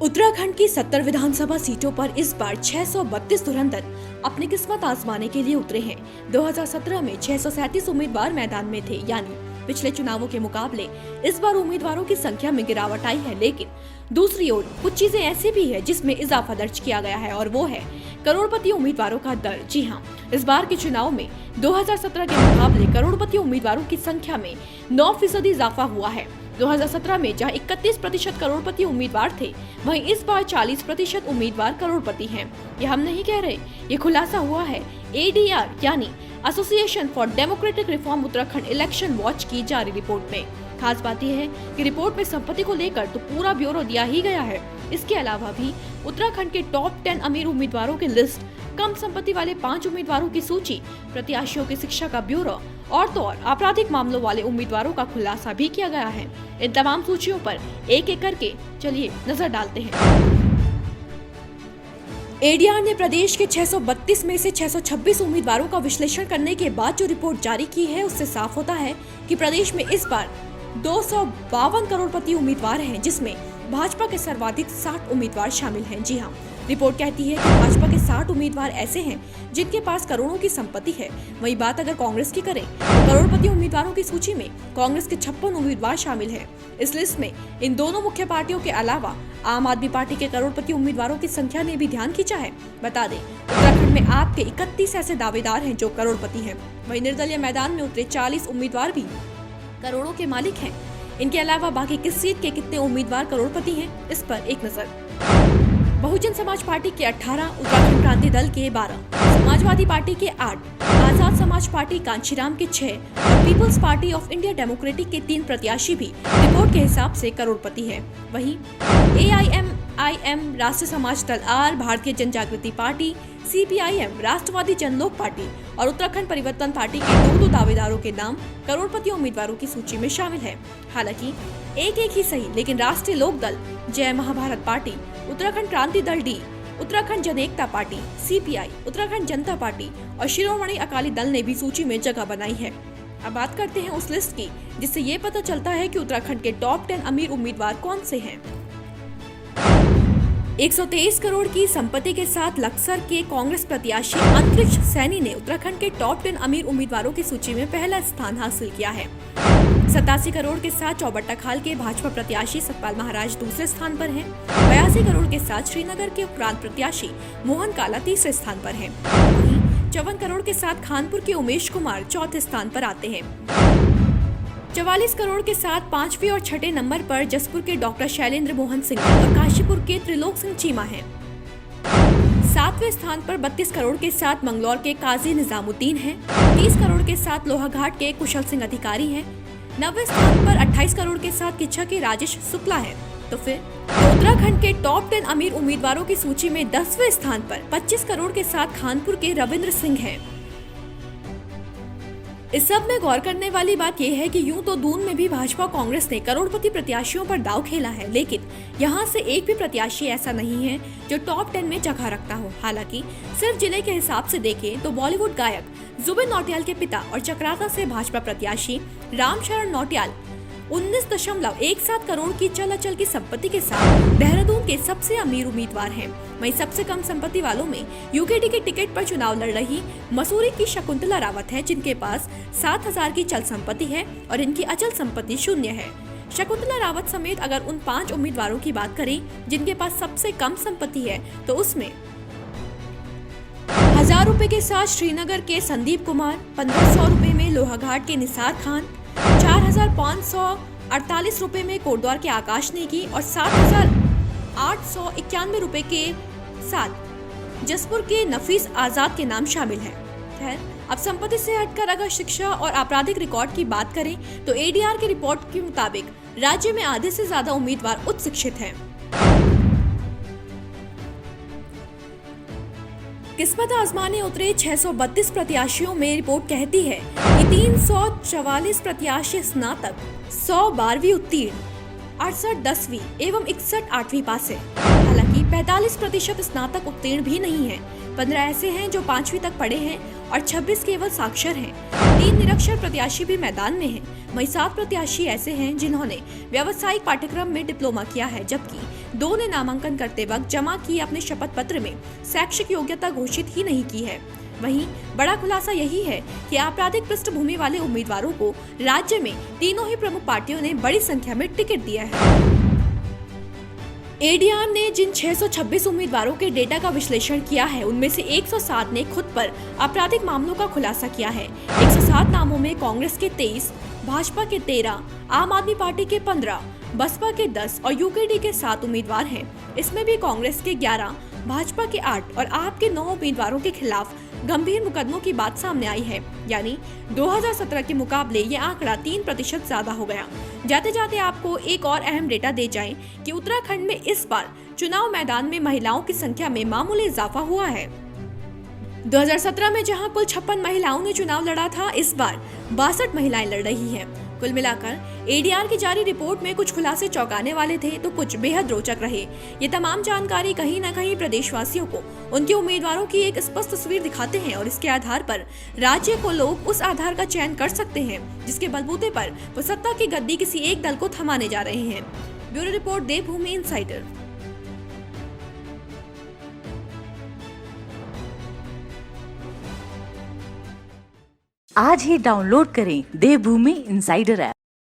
उत्तराखंड की 70 विधानसभा सीटों पर इस बार 632 धुरंधर अपनी किस्मत आजमाने के लिए उतरे हैं। 2017 में 637 उम्मीदवार मैदान में थे, यानी पिछले चुनावों के मुकाबले इस बार उम्मीदवारों की संख्या में गिरावट आई है। लेकिन दूसरी ओर कुछ चीजें ऐसी भी है जिसमें इजाफा दर्ज किया गया है, और वो है करोड़पति उम्मीदवारों का दर। जी हाँ, इस बार के चुनाव में 2017 के मुकाबले करोड़पति उम्मीदवारों की संख्या में 9% इजाफा हुआ है। 2017 में जहां 31% करोड़पति उम्मीदवार थे, वहीं इस बार 40% उम्मीदवार करोड़पति हैं। ये हम नहीं कह रहे, ये खुलासा हुआ है ADR यानी association for democratic reform Uttarakhand election watch की जारी रिपोर्ट में। खास बात यह है कि रिपोर्ट में संपत्ति को लेकर तो पूरा ब्यौरा दिया ही गया है। इसके अलावा भी उत्तराखंड के टॉप 10 अमीर उम्मीदवारों की लिस्ट, कम संपत्ति वाले 5 उम्मीदवारों की सूची, प्रत्याशियों की शिक्षा का ब्यौरा और तो और आपराधिक मामलों वाले उम्मीदवारों का खुलासा भी किया गया है। इन तमाम सूचियों पर एक एक करके चलिए नजर डालते हैं। ADR ने प्रदेश के 632 में से 626 उम्मीदवारों का विश्लेषण करने के बाद जो रिपोर्ट जारी की है, उससे साफ होता है कि प्रदेश में इस बार 252 करोड़पति उम्मीदवार हैं, जिसमें भाजपा के सर्वाधिक 60 उम्मीदवार शामिल हैं। जी हाँ, रिपोर्ट कहती है कि भाजपा के 60 उम्मीदवार ऐसे हैं जिनके पास करोड़ों की संपत्ति है। वहीं बात अगर कांग्रेस की करें तो करोड़पति उम्मीदवारों की सूची में कांग्रेस के 56 उम्मीदवार शामिल हैं। इस लिस्ट में इन दोनों मुख्य पार्टियों के अलावा आम आदमी पार्टी के करोड़पति उम्मीदवारों की संख्या ने भी ध्यान खींचा है। बता दें, उत्तराखंड में आप के 31 ऐसे दावेदार हैं जो करोड़पति हैं। वहीं निर्दलीय मैदान में उतरे 40 उम्मीदवार भी करोड़ों के मालिक हैं। इनके अलावा बाकी किस सीट के कितने उम्मीदवार करोड़पति हैं, इस पर एक नजर। बहुजन समाज पार्टी के 18, उत्तराखंड क्रांति दल के 12, समाजवादी पार्टी के 8, आजाद समाज पार्टी कांचीराम के 6 और People's Party of India Democratic के 3 प्रत्याशी भी रिपोर्ट के हिसाब से करोड़पति हैं। वहीं AIMIM, राष्ट्रीय समाज दल R, भारतीय जन जागृति पार्टी, CPIM, राष्ट्रवादी जनलोक पार्टी और उत्तराखंड परिवर्तन पार्टी के 2 दावेदारों के नाम करोड़पति उम्मीदवारों की सूची में शामिल है। हालांकि एक ही सही, लेकिन राष्ट्रीय लोक दल, जय महाभारत पार्टी, उत्तराखंड क्रांति दल D, उत्तराखंड जन एकता पार्टी, CPI, उत्तराखंड जनता पार्टी और शिरोमणि अकाली दल ने भी सूची में जगह बनाई है। अब बात करते हैं उस लिस्ट की जिससे ये पता चलता है कि उत्तराखंड के टॉप 10 अमीर उम्मीदवार कौन से हैं। 123 करोड़ की संपत्ति के साथ लक्सर के कांग्रेस प्रत्याशी अंतरिक्ष सैनी ने उत्तराखंड के टॉप 10 अमीर उम्मीदवारों की सूची में पहला स्थान हासिल किया है। 87 करोड़ के साथ चौबट्टा खाल के भाजपा प्रत्याशी सतपाल महाराज दूसरे स्थान पर हैं। 82 करोड़ के साथ श्रीनगर के उपरांत प्रत्याशी मोहन काला तीसरे स्थान पर हैं। 54 करोड़ के साथ खानपुर के उमेश कुमार चौथे स्थान पर आते हैं। 44 करोड़ के साथ 5वें और 6ठे नंबर पर जसपुर के डॉक्टर शैलेंद्र मोहन सिंह और काशीपुर के त्रिलोक सिंह चीमा हैं। 7वें स्थान पर 32 करोड़ के साथ मंगलौर के काजी निजामुद्दीन हैं। 30 करोड़ के साथ लोहाघाट के कुशल सिंह अधिकारी हैं। 90वें स्थान पर 28 करोड़ के साथ किच्छा के राजेश शुक्ला हैं। तो फिर उत्तराखंड के टॉप 10 अमीर उम्मीदवारों की सूची में 10वें स्थान पर 25 करोड़ के साथ खानपुर के रविंद्र सिंह हैं। इस सब में गौर करने वाली बात यह है कि यूं तो दून में भी भाजपा कांग्रेस ने करोड़पति प्रत्याशियों पर दांव खेला है, लेकिन यहां से एक भी प्रत्याशी ऐसा नहीं है जो टॉप 10 में जगह रखता हो। हालांकि सिर्फ जिले के हिसाब से देखें तो बॉलीवुड गायक जुबिन नौटियाल के पिता और चक्राता से भाजपा प्रत्याशी रामशरण नौटियाल 19.17 करोड़ की चल की संपत्ति के साथ देहरादून के सबसे अमीर उम्मीदवार हैं। वहीं सबसे कम संपत्ति वालों में UKD के टिकट पर चुनाव लड़ रही मसूरी की शकुंतला रावत है, जिनके पास 7,000 की चल संपत्ति है और इनकी अचल संपत्ति 0 है। शकुंतला रावत समेत अगर उन 5 उम्मीदवारों की बात करें जिनके पास सबसे कम संपत्ति है, तो उसमें 1000 रुपए के साथ श्रीनगर के संदीप कुमार, 1500 रुपए में लोहाघाट के निसार खान, 4,548 रुपए में कोटद्वार के आकाश नेगी और 7,891 रुपए के साथ जसपुर के नफीस आजाद के नाम शामिल हैं। खैर, अब संपत्ति से हटकर अगर शिक्षा और आपराधिक रिकॉर्ड की बात करें तो ADR की रिपोर्ट के मुताबिक राज्य में आधे से ज्यादा उम्मीदवार उच्च शिक्षित हैं। किस्मत आजमाने उतरे 632 प्रत्याशियों में रिपोर्ट कहती है कि 344 प्रत्याशी स्नातक, 100 12वीं उत्तीर्ण, 68 10वीं एवं 61 8वीं पास है। हालांकि 45% स्नातक उत्तीर्ण भी नहीं है। 15 ऐसे हैं जो 5वीं तक पढ़े हैं और 26 केवल साक्षर हैं। 3 निरक्षर प्रत्याशी भी मैदान में हैं। वहीं 7 प्रत्याशी ऐसे हैं जिन्होंने व्यावसायिक पाठ्यक्रम में डिप्लोमा किया है, जबकि 2 ने नामांकन करते वक्त जमा किए अपने शपथ पत्र में शैक्षिक योग्यता घोषित ही नहीं की है। वहीं बड़ा खुलासा यही है कि आपराधिक पृष्ठभूमि वाले उम्मीदवारों को राज्य में तीनों ही प्रमुख पार्टियों ने बड़ी संख्या में टिकट दिया है। एडीआर ने जिन 626 उम्मीदवारों के डेटा का विश्लेषण किया है, उनमें से 107 ने खुद पर आपराधिक मामलों का खुलासा किया है। 107 नामों में कांग्रेस के 23, भाजपा के 13, आम आदमी पार्टी के 15, बसपा के 10 और यूकेडी के 7 उम्मीदवार हैं। इसमें भी कांग्रेस के 11, भाजपा के 8 और आप के 9 उम्मीदवारों के खिलाफ गंभीर मुकदमों की बात सामने आई है। यानी 2017 के मुकाबले ये आंकड़ा 3% ज्यादा हो गया। जाते जाते आपको एक और अहम डेटा दे जाएं कि उत्तराखंड में इस बार चुनाव मैदान में महिलाओं की संख्या में मामूली इजाफा हुआ है। 2017 में जहां कुल 56 महिलाओं ने चुनाव लड़ा था, इस बार 62 महिलाएं लड़ रही हैं। कुल मिलाकर एडीआर की जारी रिपोर्ट में कुछ खुलासे चौंकाने वाले थे तो कुछ बेहद रोचक रहे। ये तमाम जानकारी कहीं न कहीं प्रदेशवासियों को उनके उम्मीदवारों की एक स्पष्ट तस्वीर दिखाते हैं और इसके आधार पर राज्य को लोग उस आधार का चयन कर सकते हैं जिसके बलबूते पर वो सत्ता की गद्दी किसी एक दल को थमाने जा रहे हैं। ब्यूरो रिपोर्ट, देवभूमि इनसाइडर। आज ही डाउनलोड करें देवभूमि इनसाइडर ऐप।